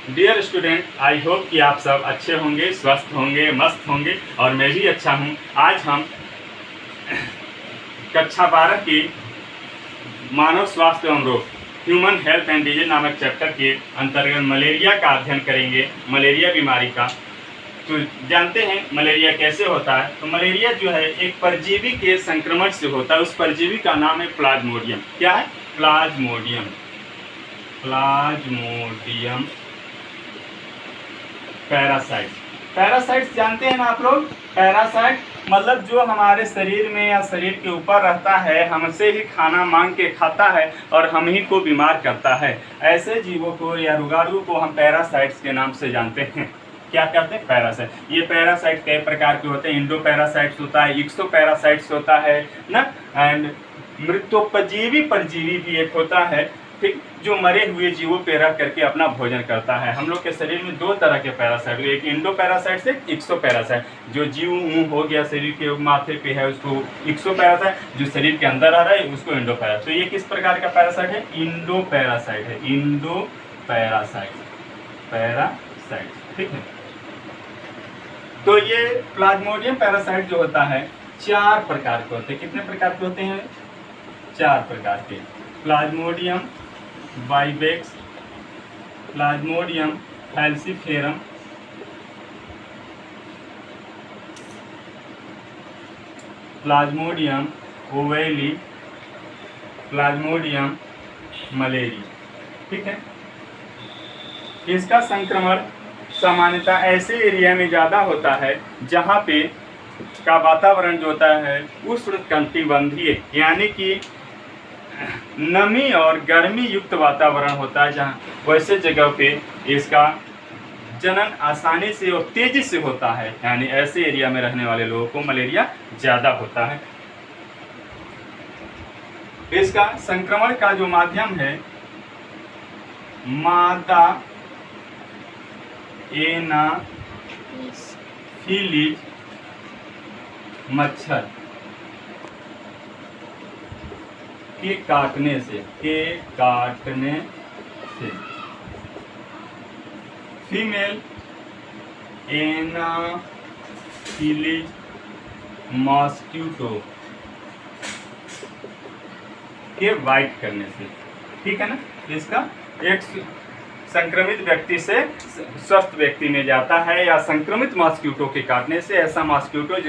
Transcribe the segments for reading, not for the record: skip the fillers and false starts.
Dear student, I hope कि आप सब अच्छे होंगे, स्वस्थ होंगे, मस्त होंगे और मैं भी अच्छा हूँ। आज हम कक्षा 12 की मानव स्वास्थ्य एवं रोग ह्यूमन हेल्थ एंड डिजीज नामक चैप्टर के अंतर्गत मलेरिया का अध्ययन करेंगे, मलेरिया बीमारी का। तो जानते हैं मलेरिया कैसे होता है। तो मलेरिया जो है एक परजीवी के संक्रमण से होता है। उस परजीवी का नाम है प्लाज्मोडियम। क्या है? प्लाज्मोडियम। Plasmodium parasite. पैरासाइट्स जानते हैं ना आप लोग? पैरासाइट मतलब जो हमारे शरीर में या शरीर के ऊपर रहता है, हमसे ही खाना मांग के खाता है और हम ही को बीमार करता है। ऐसे जीवों को या रोगाणु को हम पैरासाइट्स के नाम से जानते हैं। क्या कहते हैं? पैरासाइट। ये पैरासाइट कई प्रकार के होते हैं। इंडो पैरासाइट्स होता है, एक्सो पैरासाइट्स होता है ना, एंड मृतोपजीवी परजीवी भी एक होता है, ठीक, जो मरे हुए जीवों पे रह करके अपना भोजन करता है। हम लोग के शरीर में दो तरह के पैरासाइट, एक इंडो पैरासाइट से एक्सो पैरासाइट। जो जीव हो गया शरीर के माथे पे है उसको एक्सो पैरासाइट, जो शरीर के अंदर आ रहा है उसको इंडो पैरासाइट। तो ये किस प्रकार का पैरासाइट है? इंडो पैरासाइट है। इंडो पैरासाइट, पैरासाइट, ठीक है। तो ये प्लाज्मोडियम पैरासाइट जो होता है 4 प्रकार के होते हैं। कितने प्रकार के होते हैं? 4 प्रकार के। Plasmodium vivax, Plasmodium falciparum, Plasmodium ओवेली, Plasmodium malariae, ठीक है। इसका संक्रमण सामान्यतः ऐसे एरिया में ज़्यादा होता है जहाँ पे का वातावरण जो होता है उष्णकटिबंधीय, यानी कि नमी और गर्मी युक्त वातावरण होता है। जहाँ वैसे जगह पे इसका जनन आसानी से और तेजी से होता है, यानी ऐसे एरिया में रहने वाले लोगों को मलेरिया ज़्यादा होता है। इसका संक्रमण का जो माध्यम है मादा एनाफिलीज मच्छर के काटने से, फीमेल एनाफिलीज मॉस्किटो के बाइट करने से, ठीक है ना। इसका एक संक्रमित व्यक्ति से स्वस्थ व्यक्ति में जाता है, या संक्रमित मॉस्किटो के काटने से। ऐसा मॉस्किटो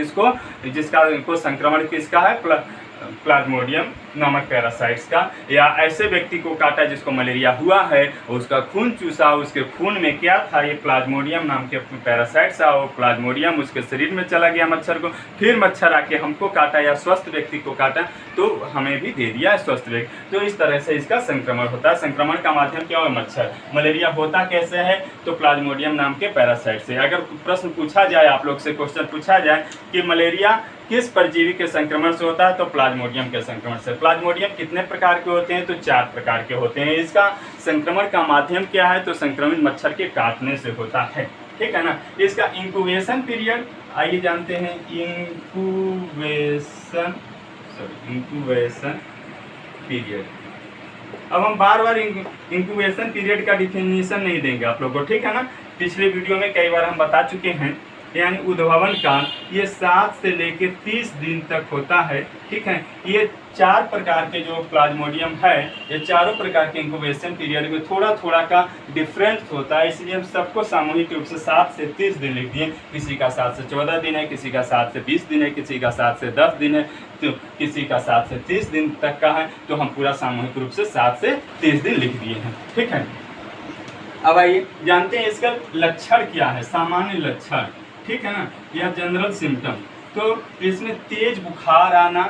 जिसका संक्रमण किसका है? प्लाज्मोडियम नामक पैरासाइट्स का। या ऐसे व्यक्ति को काटा जिसको मलेरिया हुआ है, उसका खून चूसा, उसके खून में क्या था? ये प्लाज्मोडियम नाम के पैरासाइट्स था। वो प्लाज्मोडियम उसके शरीर में चला गया मच्छर को, फिर मच्छर आके हमको काटा या स्वस्थ व्यक्ति को काटा तो हमें भी दे दिया स्वस्थ व्यक्ति। तो इस तरह से इसका संक्रमण होता है। संक्रमण का माध्यम क्या है? मच्छर। मलेरिया होता कैसे है? तो प्लाज्मोडियम नाम के पैरासाइट से। अगर प्रश्न पूछा जाए, आप लोग से क्वेश्चन पूछा जाए कि मलेरिया किस परजीवी के संक्रमण से होता है, तो प्लाज्मोडियम के संक्रमण से। प्लाज्मोडियम कितने प्रकार के होते हैं? तो 4 प्रकार के होते हैं। इसका संक्रमण का माध्यम क्या है? तो संक्रमित मच्छर के काटने से होता है, ठीक है ना। इसका इंक्यूबेशन पीरियड आइए जानते हैं। Incubation period. अब हम बार बार इंक्यूबेशन पीरियड का डिफिनेशन नहीं देंगे आप लोगों को, ठीक है ना। पिछले वीडियो में कई बार हम बता चुके हैं। यानी उद्भवन काल ये 7 से लेकर 30 दिन तक होता है, ठीक है। ये 4 प्रकार के जो प्लाज्मोडियम है, ये चारों प्रकार के इंक्यूबेशन पीरियड में थोड़ा थोड़ा का डिफरेंस होता है, इसलिए हम सबको सामूहिक रूप से 7 से 30 दिन लिख दिए। किसी का 7 से 14 दिन है, किसी का 7 से 20 दिन है, किसी का 7 से 10 दिन है, तो किसी का 7 से 30 दिन तक का है। तो हम पूरा सामूहिक रूप से 7 से 30 दिन लिख दिए हैं, ठीक है। अब आइए जानते हैं इसका लक्षण क्या है, सामान्य लक्षण, ठीक है ना, या जनरल सिम्टम। तो इसमें तेज बुखार आना,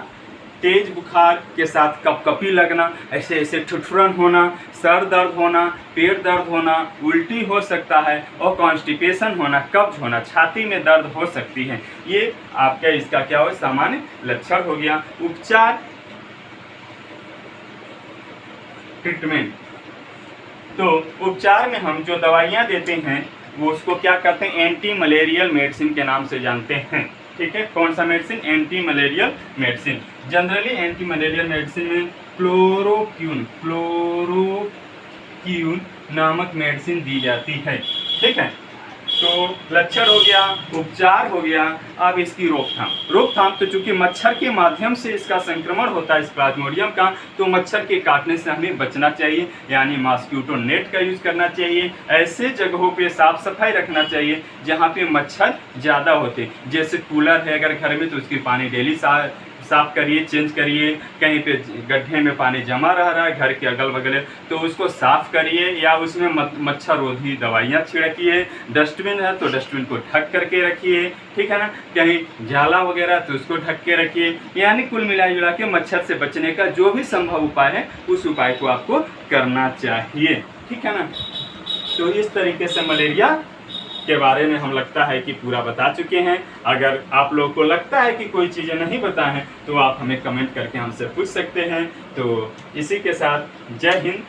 तेज बुखार के साथ कपकपी लगना, ऐसे ऐसे ठुठुरन होना, सर दर्द होना, पेट दर्द होना, उल्टी हो सकता है और कॉन्स्टिपेशन होना, कब्ज होना, छाती में दर्द हो सकती है। ये आपका इसका क्या हो? सामान्य लक्षण हो गया। उपचार, ट्रीटमेंट। तो उपचार में हम जो दवाइयाँ देते हैं वो उसको क्या करते हैं? एंटी मलेरियल मेडिसिन के नाम से जानते हैं, ठीक है। कौन सा medicine? Anti malarial medicine. Generally anti malarial medicine में क्लोरोक्यून नामक मेडिसिन दी जाती है। ठीक है, तो लक्षण हो गया, उपचार हो गया। अब इसकी रोकथाम तो चूंकि मच्छर के माध्यम से इसका संक्रमण होता है इस प्लाज्मोडियम का, तो मच्छर के काटने से हमें बचना चाहिए, यानी मॉस्किटो नेट का यूज करना चाहिए। ऐसे जगहों पे साफ सफाई रखना चाहिए जहाँ पे मच्छर ज़्यादा होते, जैसे कूलर है अगर घर में तो उसकी पानी डेली साफ करिए, चेंज करिए। कहीं पे गड्ढे में पानी जमा रहा है घर के अगल बगल तो उसको साफ करिए, या उसमें मच्छर रोधी दवाइयाँ छिड़किए। डस्टबिन है तो डस्टबिन को ढक करके रखिए, ठीक है ना। कहीं जाला वगैरह तो उसको ढक के रखिए। यानी कुल मिला के मच्छर से बचने का जो भी संभव उपाय है उस उपाय को आपको करना चाहिए, ठीक है ना। तो इस तरीके से मलेरिया के बारे में हम लगता है कि पूरा बता चुके हैं। अगर आप लोगों को लगता है कि कोई चीज़ें नहीं पता हैं तो आप हमें कमेंट करके हमसे पूछ सकते हैं। तो इसी के साथ जय हिंद,